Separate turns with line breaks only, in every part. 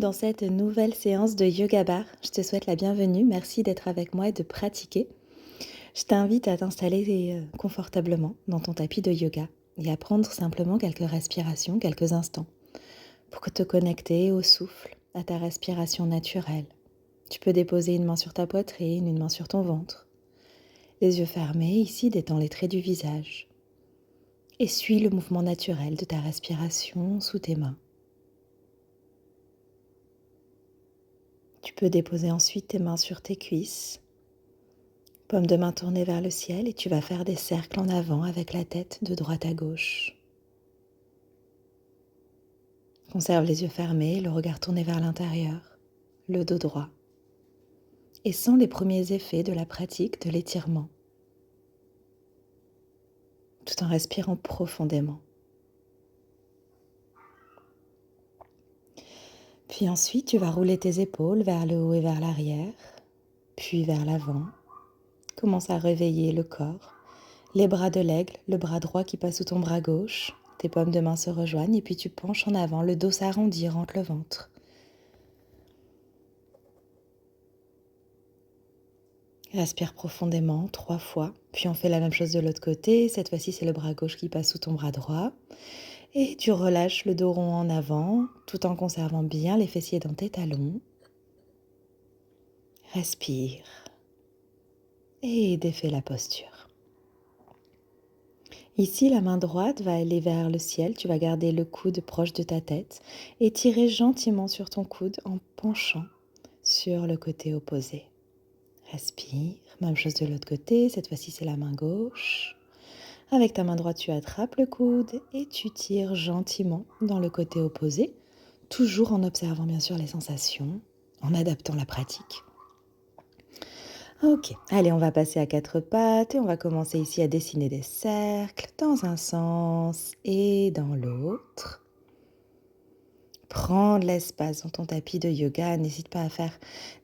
dans cette nouvelle séance de Yoga Bar. Je te souhaite la bienvenue, merci d'être avec moi et de pratiquer. Je t'invite à t'installer confortablement dans ton tapis de yoga et à prendre simplement quelques respirations, quelques instants pour te connecter au souffle, à ta respiration naturelle. Tu peux déposer une main sur ta poitrine, une main sur ton ventre. Les yeux fermés, ici détends les traits du visage. Et suis le mouvement naturel de ta respiration sous tes mains. Tu peux déposer ensuite tes mains sur tes cuisses, paume de main tournée vers le ciel et tu vas faire des cercles en avant avec la tête de droite à gauche. Conserve les yeux fermés, le regard tourné vers l'intérieur, le dos droit. Et sens les premiers effets de la pratique de l'étirement, tout en respirant profondément. Puis ensuite, tu vas rouler tes épaules vers le haut et vers l'arrière, puis vers l'avant. Commence à réveiller le corps, les bras de l'aigle, le bras droit qui passe sous ton bras gauche. Tes paumes de main se rejoignent et puis tu penches en avant, le dos s'arrondit, rentre le ventre. Respire profondément 3 fois, puis on fait la même chose de l'autre côté. Cette fois-ci, c'est le bras gauche qui passe sous ton bras droit. Et tu relâches le dos rond en avant, tout en conservant bien les fessiers dans tes talons. Respire et défais la posture. Ici, la main droite va aller vers le ciel. Tu vas garder le coude proche de ta tête et tirer gentiment sur ton coude en penchant sur le côté opposé. Respire. Même chose de l'autre côté. Cette fois-ci, c'est la main gauche. Avec ta main droite, tu attrapes le coude et tu tires gentiment dans le côté opposé, toujours en observant bien sûr les sensations, en adaptant la pratique. Ok, allez, on va passer à 4 pattes et on va commencer ici à dessiner des cercles dans un sens et dans l'autre. Prends de l'espace dans ton tapis de yoga, n'hésite pas à faire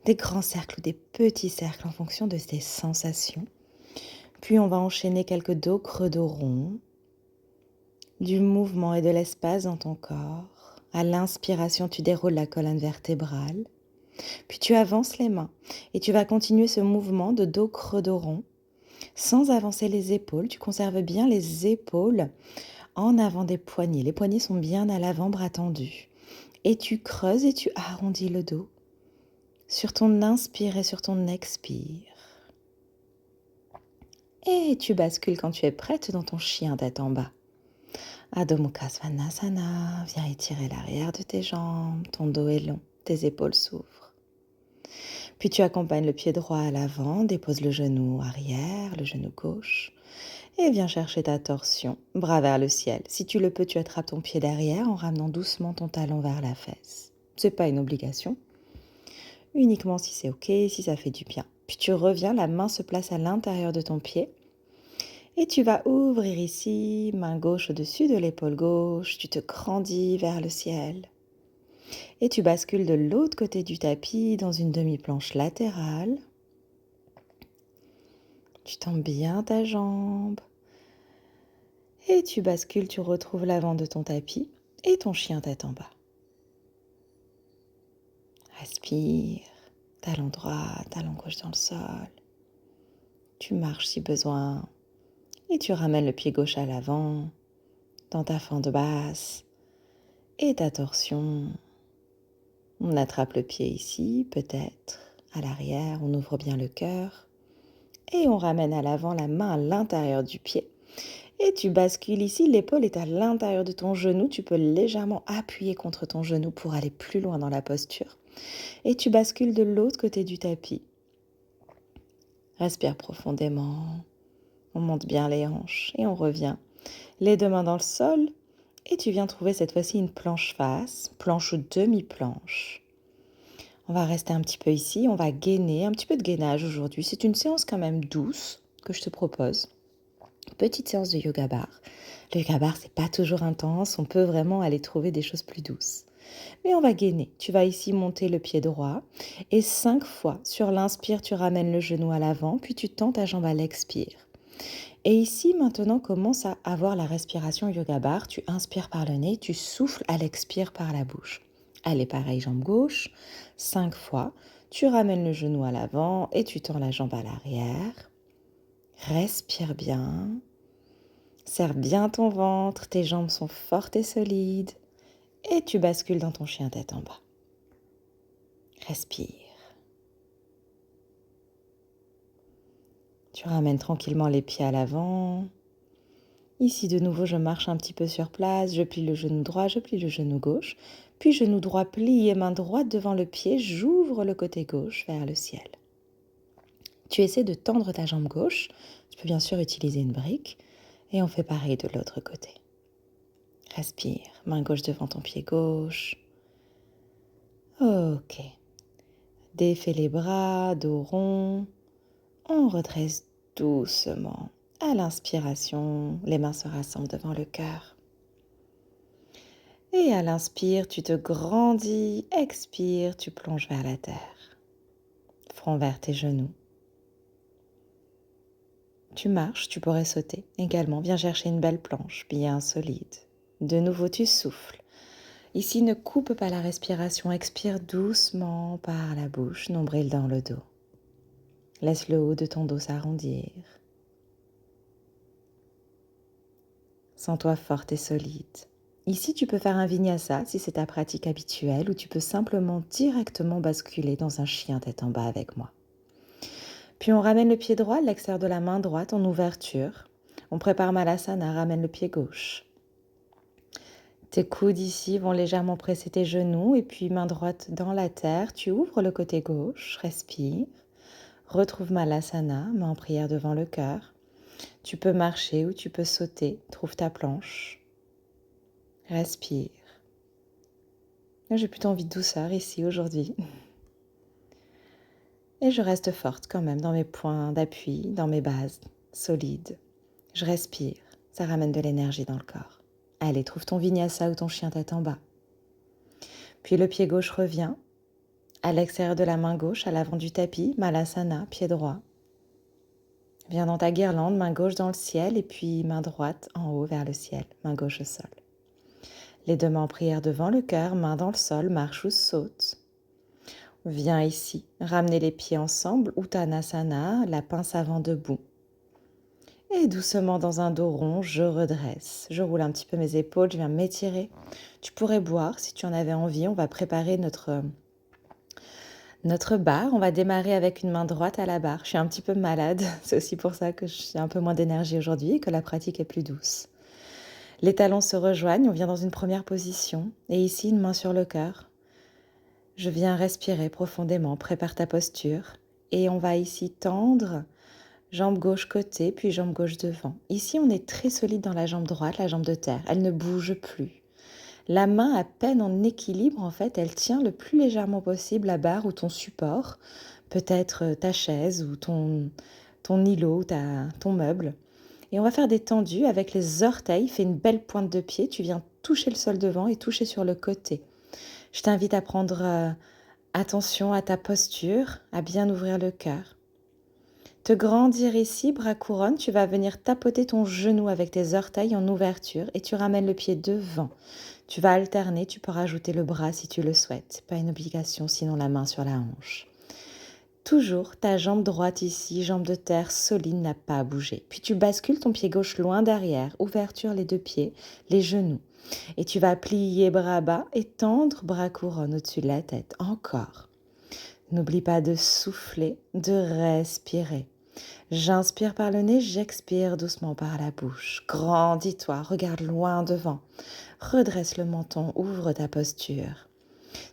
des grands cercles ou des petits cercles en fonction de tes sensations. Puis on va enchaîner quelques dos creux, dos ronds, du mouvement et de l'espace dans ton corps. À l'inspiration, tu déroules la colonne vertébrale. Puis tu avances les mains et tu vas continuer ce mouvement de dos creux, dos rond. Sans avancer les épaules, tu conserves bien les épaules en avant des poignets. Les poignets sont bien à l'avant, bras tendus. Et tu creuses et tu arrondis le dos sur ton inspire et sur ton expire. Et tu bascules quand tu es prête dans ton chien tête en bas. Adho Mukha Svanasana, viens étirer l'arrière de tes jambes, ton dos est long, tes épaules s'ouvrent. Puis tu accompagnes le pied droit à l'avant, dépose le genou arrière, le genou gauche, et viens chercher ta torsion, bras vers le ciel. Si tu le peux, tu attrapes ton pied derrière en ramenant doucement ton talon vers la fesse. C'est pas une obligation, uniquement si c'est ok, si ça fait du bien. Puis tu reviens, la main se place à l'intérieur de ton pied, et tu vas ouvrir ici, main gauche au-dessus de l'épaule gauche, tu te grandis vers le ciel. Et tu bascules de l'autre côté du tapis dans une demi-planche latérale. Tu tends bien ta jambe. Et tu bascules, tu retrouves l'avant de ton tapis et ton chien tête en bas. Respire, talon droit, talon gauche dans le sol. Tu marches si besoin et tu ramènes le pied gauche à l'avant, dans ta fente basse et ta torsion. On attrape le pied ici, peut-être, à l'arrière, on ouvre bien le cœur. Et on ramène à l'avant la main à l'intérieur du pied. Et tu bascules ici, l'épaule est à l'intérieur de ton genou. Tu peux légèrement appuyer contre ton genou pour aller plus loin dans la posture. Et tu bascules de l'autre côté du tapis. Respire profondément. On monte bien les hanches et on revient. Les 2 mains dans le sol. Et tu viens trouver cette fois-ci une planche face, planche ou demi-planche. On va rester un petit peu ici, on va gainer, un petit peu de gainage aujourd'hui. C'est une séance quand même douce que je te propose. Petite séance de yoga bar. Le yoga bar, c'est pas toujours intense, on peut vraiment aller trouver des choses plus douces. Mais on va gainer. Tu vas ici monter le pied droit et 5 fois, sur l'inspire, tu ramènes le genou à l'avant, puis tu tends ta jambe à l'expire. Et ici, maintenant, commence à avoir la respiration yoga bar. Tu inspires par le nez, tu souffles à l'expire par la bouche. Allez, pareil, jambe gauche, 5 fois. Tu ramènes le genou à l'avant et tu tends la jambe à l'arrière. Respire bien. Serre bien ton ventre, tes jambes sont fortes et solides. Et tu bascules dans ton chien tête en bas. Respire. Tu ramènes tranquillement les pieds à l'avant. Ici, de nouveau, je marche un petit peu sur place. Je plie le genou droit, je plie le genou gauche. Puis, genou droit plié, main droite devant le pied. J'ouvre le côté gauche vers le ciel. Tu essaies de tendre ta jambe gauche. Tu peux bien sûr utiliser une brique. Et on fait pareil de l'autre côté. Respire. Main gauche devant ton pied gauche. Ok. Défais les bras, dos rond. On redresse doucement. À l'inspiration, les mains se rassemblent devant le cœur. Et à l'inspire, tu te grandis. Expire, tu plonges vers la terre. Front vers tes genoux. Tu marches, tu pourrais sauter. Également, viens chercher une belle planche, bien solide. De nouveau, tu souffles. Ici, ne coupe pas la respiration. Expire doucement par la bouche, nombril dans le dos. Laisse le haut de ton dos s'arrondir. Sens-toi forte et solide. Ici, tu peux faire un vinyasa si c'est ta pratique habituelle ou tu peux simplement directement basculer dans un chien tête en bas avec moi. Puis on ramène le pied droit à l'extérieur de la main droite en ouverture. On prépare Malasana, ramène le pied gauche. Tes coudes ici vont légèrement presser tes genoux et puis main droite dans la terre. Tu ouvres le côté gauche, respire. Retrouve Malasana, main en prière devant le cœur. Tu peux marcher ou tu peux sauter. Trouve ta planche. Respire. J'ai plutôt envie de douceur ici aujourd'hui. Et je reste forte quand même dans mes points d'appui, dans mes bases solides. Je respire. Ça ramène de l'énergie dans le corps. Allez, trouve ton vinyasa ou ton chien tête en bas. Puis le pied gauche revient. À l'extérieur de la main gauche, à l'avant du tapis, Malasana, pied droit. Viens dans ta guirlande, main gauche dans le ciel et puis main droite en haut vers le ciel, main gauche au sol. Les deux mains en prière devant le cœur, main dans le sol, marche ou saute. Viens ici, ramener les pieds ensemble, Uttanasana, la pince avant debout. Et doucement dans un dos rond, je redresse. Je roule un petit peu mes épaules, je viens m'étirer. Tu pourrais boire si tu en avais envie. On va préparer notre barre. On va démarrer avec une main droite à la barre. Je suis un petit peu malade, c'est aussi pour ça que j'ai un peu moins d'énergie aujourd'hui et que la pratique est plus douce. Les talons se rejoignent, on vient dans une première position. Et ici, une main sur le cœur. Je viens respirer profondément, prépare ta posture. Et on va ici tendre, jambe gauche côté, puis jambe gauche devant. Ici, on est très solide dans la jambe droite, la jambe de terre. Elle ne bouge plus. La main à peine en équilibre, en fait, elle tient le plus légèrement possible la barre ou ton support, peut-être ta chaise ou ton îlot ou ton meuble. Et on va faire des tendus avec les orteils, fais une belle pointe de pied, tu viens toucher le sol devant et toucher sur le côté. Je t'invite à prendre attention à ta posture, à bien ouvrir le cœur. Te grandir ici, bras couronne, tu vas venir tapoter ton genou avec tes orteils en ouverture et tu ramènes le pied devant. Tu vas alterner, tu peux rajouter le bras si tu le souhaites. Pas une obligation, sinon la main sur la hanche. Toujours ta jambe droite ici, jambe de terre solide, n'a pas bougé. Puis tu bascules ton pied gauche loin derrière, ouverture les deux pieds, les genoux. Et tu vas plier bras bas et tendre bras couronne au-dessus de la tête. Encore. N'oublie pas de souffler, de respirer. J'inspire par le nez, j'expire doucement par la bouche. Grandis-toi, regarde loin devant. Redresse le menton, ouvre ta posture.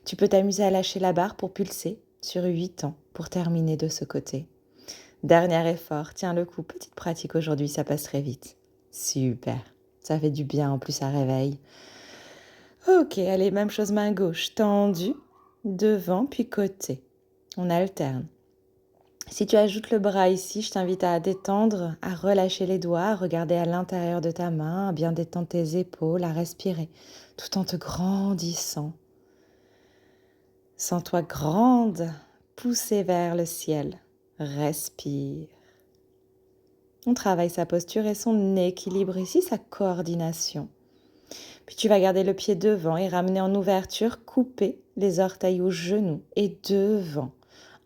Tu peux t'amuser à lâcher la barre pour pulser sur 8 temps pour terminer de ce côté. Dernier effort, tiens le coup, petite pratique aujourd'hui, ça passe très vite. Super, ça fait du bien, en plus ça réveille. Ok, allez, même chose main gauche, tendue, devant puis côté. On alterne. Si tu ajoutes le bras ici, je t'invite à détendre, à relâcher les doigts, à regarder à l'intérieur de ta main, à bien détendre tes épaules, à respirer, tout en te grandissant. Sens-toi grande, poussée vers le ciel. Respire. On travaille sa posture et son équilibre ici, sa coordination. Puis tu vas garder le pied devant et ramener en ouverture, couper les orteils aux genoux et devant,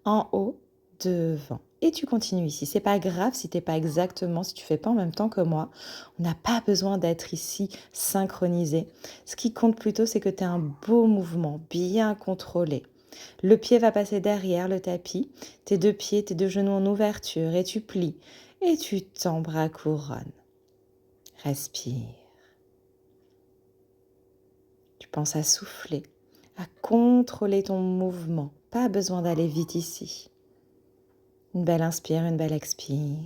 en haut, devant. Et tu continues ici. C'est pas grave si t'es pas exactement, si tu fais pas en même temps que moi. On n'a pas besoin d'être ici synchronisé. Ce qui compte plutôt, c'est que tu as un beau mouvement, bien contrôlé. Le pied va passer derrière le tapis, tes deux pieds, tes deux genoux en ouverture et tu plies. Et tu tends bras couronne. Respire. Tu penses à souffler, à contrôler ton mouvement. Pas besoin d'aller vite ici. Une belle inspire, une belle expire.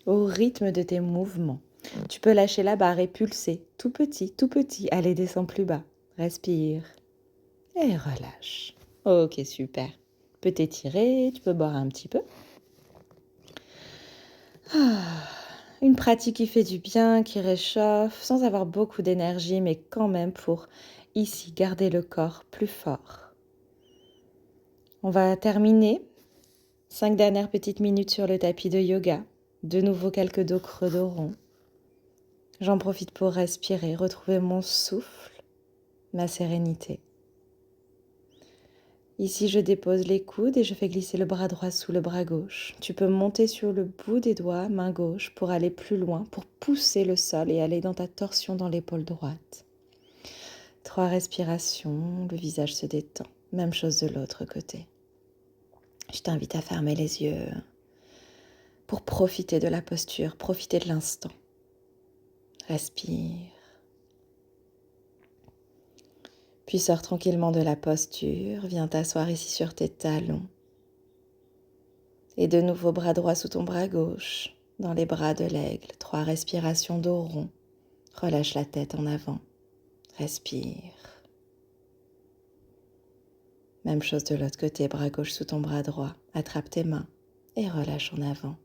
Au rythme de tes mouvements, tu peux lâcher la barre et pulser. Tout petit. Allez, descends plus bas. Respire. Et relâche. Ok, super. Tu peux t'étirer, tu peux boire un petit peu. Une pratique qui fait du bien, qui réchauffe, sans avoir beaucoup d'énergie, mais quand même pour ici garder le corps plus fort. On va terminer 5 dernières petites minutes sur le tapis de yoga. De nouveau quelques dos creux, dos ronds. J'en profite pour respirer, retrouver mon souffle, ma sérénité. Ici, je dépose les coudes et je fais glisser le bras droit sous le bras gauche. Tu peux monter sur le bout des doigts, main gauche, pour aller plus loin, pour pousser le sol et aller dans ta torsion dans l'épaule droite. 3 respirations, le visage se détend. Même chose de l'autre côté. Je t'invite à fermer les yeux pour profiter de la posture, profiter de l'instant. Respire. Puis sors tranquillement de la posture, viens t'asseoir ici sur tes talons. Et de nouveau bras droit sous ton bras gauche, dans les bras de l'aigle. 3 respirations dos rond. Relâche la tête en avant. Respire. Même chose de l'autre côté, bras gauche sous ton bras droit. Attrape tes mains et relâche en avant,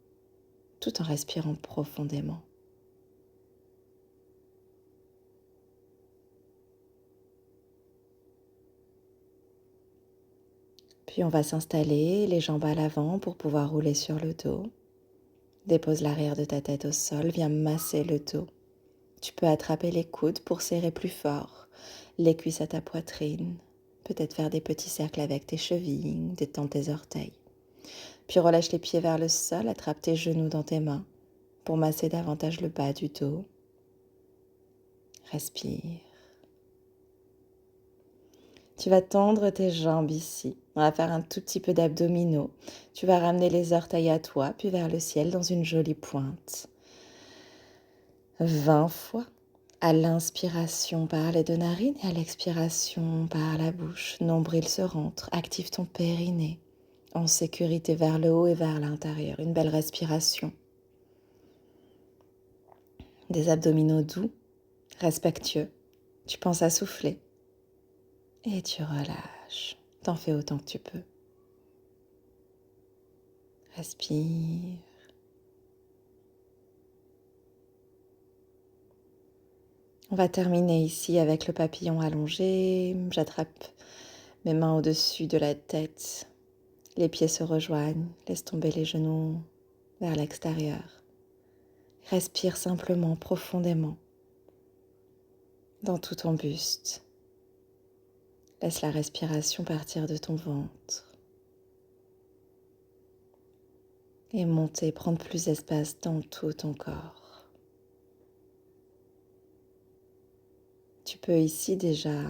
tout en respirant profondément. Puis on va s'installer, les jambes à l'avant pour pouvoir rouler sur le dos. Dépose l'arrière de ta tête au sol, viens masser le dos. Tu peux attraper les coudes pour serrer plus fort, les cuisses à ta poitrine. Peut-être faire des petits cercles avec tes chevilles, détendre tes orteils. Puis relâche les pieds vers le sol, attrape tes genoux dans tes mains pour masser davantage le bas du dos. Respire. Tu vas tendre tes jambes ici. On va faire un tout petit peu d'abdominaux. Tu vas ramener les orteils à toi, puis vers le ciel dans une jolie pointe. 20 fois. À l'inspiration par les deux narines et à l'expiration par la bouche. Nombril se rentre. Active ton périnée en sécurité vers le haut et vers l'intérieur. Une belle respiration. Des abdominaux doux, respectueux. Tu penses à souffler. Et tu relâches. T'en fais autant que tu peux. Respire. On va terminer ici avec le papillon allongé. J'attrape mes mains au-dessus de la tête. Les pieds se rejoignent. Laisse tomber les genoux vers l'extérieur. Respire simplement, profondément, dans tout ton buste. Laisse la respiration partir de ton ventre et monter, prendre plus d'espace dans tout ton corps. Tu peux ici déjà,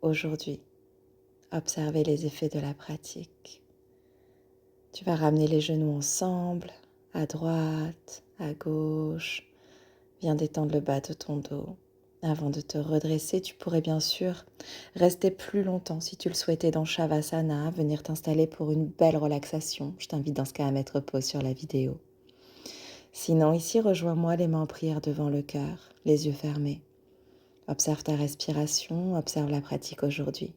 aujourd'hui, observer les effets de la pratique. Tu vas ramener les genoux ensemble, à droite, à gauche. Viens détendre le bas de ton dos. Avant de te redresser, tu pourrais bien sûr rester plus longtemps si tu le souhaitais dans Shavasana, venir t'installer pour une belle relaxation. Je t'invite dans ce cas à mettre pause sur la vidéo. Sinon, ici, rejoins-moi les mains en prière devant le cœur, les yeux fermés. Observe ta respiration, observe la pratique aujourd'hui.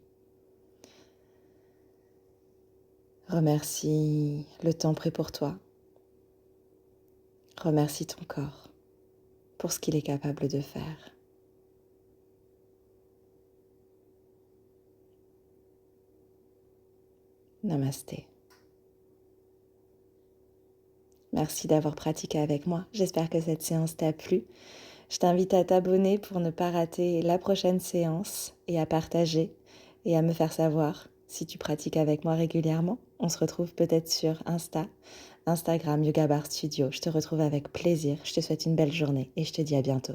Remercie le temps pris pour toi. Remercie ton corps pour ce qu'il est capable de faire. Namasté. Merci d'avoir pratiqué avec moi. J'espère que cette séance t'a plu. Je t'invite à t'abonner pour ne pas rater la prochaine séance et à partager et à me faire savoir si tu pratiques avec moi régulièrement. On se retrouve peut-être sur Instagram Yoga Bar Studio. Je te retrouve avec plaisir. Je te souhaite une belle journée et je te dis à bientôt.